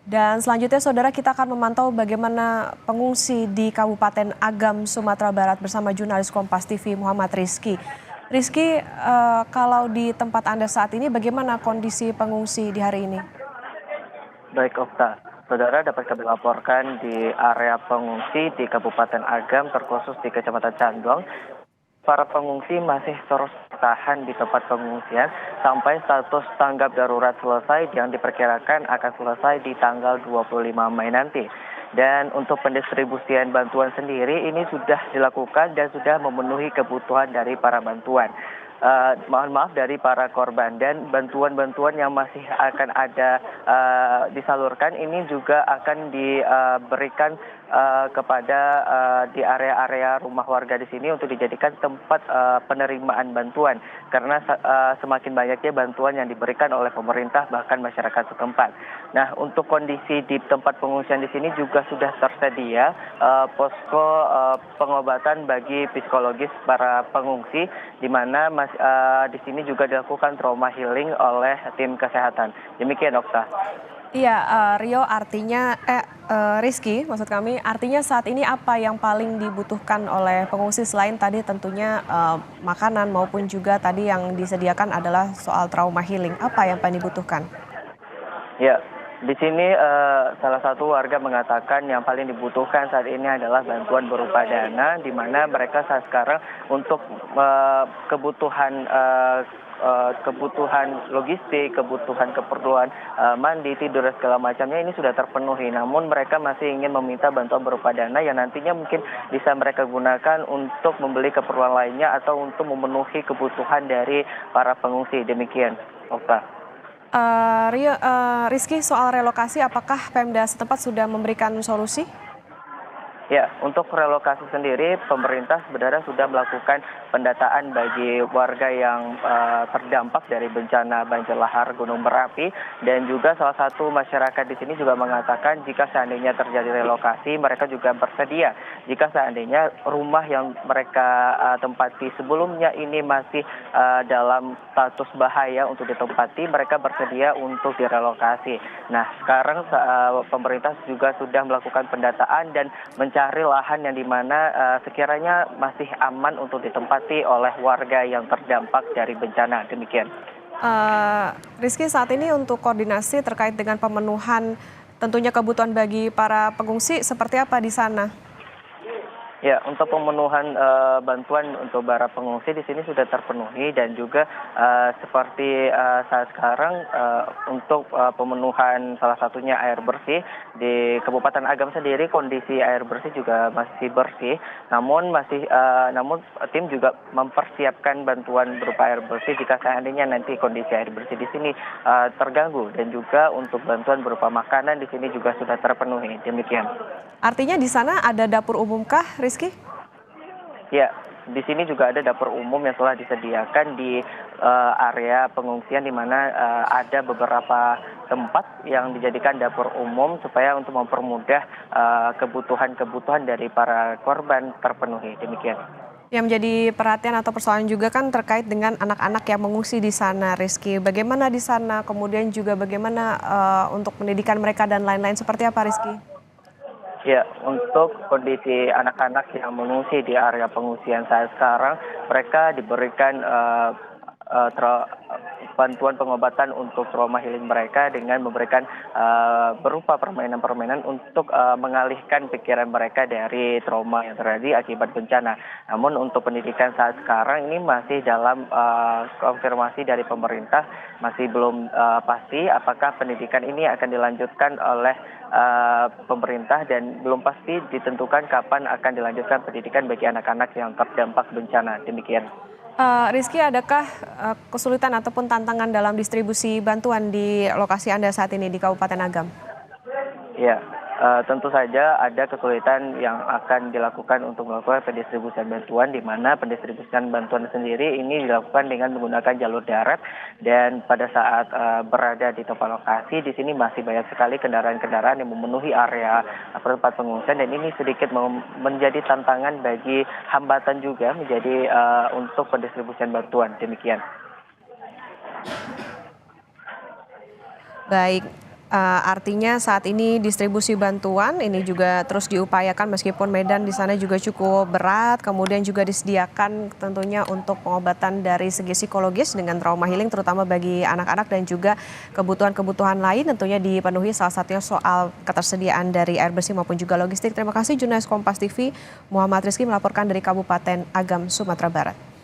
Dan selanjutnya saudara kita akan memantau bagaimana pengungsi di Kabupaten Agam, Sumatera Barat bersama jurnalis Kompas TV Muhammad Rizky. Rizky, kalau di tempat Anda saat ini bagaimana kondisi pengungsi di hari ini? Baik, Okta. Saudara dapat kami laporkan di area pengungsi di Kabupaten Agam, terkhusus di Kecamatan Canduang. Para pengungsi masih terus bertahan di tempat pengungsian sampai status tanggap darurat selesai yang diperkirakan akan selesai di tanggal 25 Mei nanti. Dan untuk pendistribusian bantuan sendiri ini sudah dilakukan dan sudah memenuhi kebutuhan dari para bantuan. Mohon maaf dari para korban, dan bantuan-bantuan yang masih akan ada disalurkan ini juga akan diberikan kepada di area-area rumah warga di sini untuk dijadikan tempat penerimaan bantuan, karena semakin banyaknya bantuan yang diberikan oleh pemerintah bahkan masyarakat setempat. Nah, untuk kondisi di tempat pengungsian di sini juga sudah tersedia posko pengobatan bagi psikologis para pengungsi, di mana di sini juga dilakukan trauma healing oleh tim kesehatan. Demikian, Okta. Iya, Rio, artinya Rizky, maksud kami, artinya saat ini apa yang paling dibutuhkan oleh pengungsi selain tadi tentunya makanan maupun juga tadi yang disediakan adalah soal trauma healing. Apa yang paling dibutuhkan? Ya, di sini salah satu warga mengatakan yang paling dibutuhkan saat ini adalah bantuan berupa dana, di mana mereka saat sekarang untuk kebutuhan logistik, kebutuhan keperluan mandi, tidur dan segala macamnya ini sudah terpenuhi. Namun mereka masih ingin meminta bantuan berupa dana yang nantinya mungkin bisa mereka gunakan untuk membeli keperluan lainnya atau untuk memenuhi kebutuhan dari para pengungsi. Demikian, Okta. Rio, Rizky, soal relokasi, apakah Pemda setempat sudah memberikan solusi? Ya, untuk relokasi sendiri, pemerintah sebenarnya sudah melakukan pendataan bagi warga yang terdampak dari bencana banjir lahar Gunung Merapi, dan juga salah satu masyarakat di sini juga mengatakan jika seandainya terjadi relokasi, mereka juga bersedia. Jika seandainya rumah yang mereka tempati sebelumnya ini masih dalam status bahaya untuk ditempati, mereka bersedia untuk direlokasi. Nah, sekarang pemerintah juga sudah melakukan pendataan dan mencari lahan yang dimana sekiranya masih aman untuk ditempati oleh warga yang terdampak dari bencana. Demikian. Rizky, saat ini untuk koordinasi terkait dengan pemenuhan tentunya kebutuhan bagi para pengungsi seperti apa di sana? Ya, untuk pemenuhan bantuan untuk para pengungsi di sini sudah terpenuhi, dan juga seperti saat sekarang untuk pemenuhan salah satunya air bersih di Kabupaten Agam sendiri, kondisi air bersih juga masih bersih, namun tim juga mempersiapkan bantuan berupa air bersih jika seandainya nanti kondisi air bersih di sini terganggu, dan juga untuk bantuan berupa makanan di sini juga sudah terpenuhi. Demikian. Artinya di sana ada dapur umum kah, Rizky? Ya, di sini juga ada dapur umum yang telah disediakan di area pengungsian, di mana ada beberapa tempat yang dijadikan dapur umum supaya untuk mempermudah kebutuhan-kebutuhan dari para korban terpenuhi. Demikian. Yang menjadi perhatian atau persoalan juga kan terkait dengan anak-anak yang mengungsi di sana, Rizky. Bagaimana di sana, kemudian juga bagaimana untuk pendidikan mereka dan lain-lain, seperti apa, Rizky? Ya, untuk kondisi anak-anak yang mengungsi di area pengungsian saat sekarang, mereka diberikan bantuan pengobatan untuk trauma healing mereka dengan memberikan berupa permainan-permainan untuk mengalihkan pikiran mereka dari trauma yang terjadi akibat bencana. Namun untuk pendidikan saat sekarang ini masih dalam konfirmasi dari pemerintah, masih belum pasti apakah pendidikan ini akan dilanjutkan oleh pemerintah, dan belum pasti ditentukan kapan akan dilanjutkan pendidikan bagi anak-anak yang terdampak bencana. Demikian. Rizky, adakah kesulitan ataupun tantangan dalam distribusi bantuan di lokasi Anda saat ini di Kabupaten Agam? Ya, tentu saja ada kesulitan yang akan dilakukan untuk melakukan pendistribusian bantuan, di mana pendistribusian bantuan sendiri ini dilakukan dengan menggunakan jalur darat, dan pada saat berada di tempat lokasi di sini masih banyak sekali kendaraan-kendaraan yang memenuhi area tempat pengungsian, dan ini sedikit menjadi tantangan bagi hambatan juga menjadi untuk pendistribusian bantuan. Demikian. Baik. Artinya saat ini distribusi bantuan ini juga terus diupayakan meskipun medan di sana juga cukup berat, kemudian juga disediakan tentunya untuk pengobatan dari segi psikologis dengan trauma healing terutama bagi anak-anak dan juga kebutuhan-kebutuhan lain tentunya dipenuhi, salah satunya soal ketersediaan dari air bersih maupun juga logistik. Terima kasih jurnalis Kompas TV Muhammad Rizky melaporkan dari Kabupaten Agam, Sumatera Barat.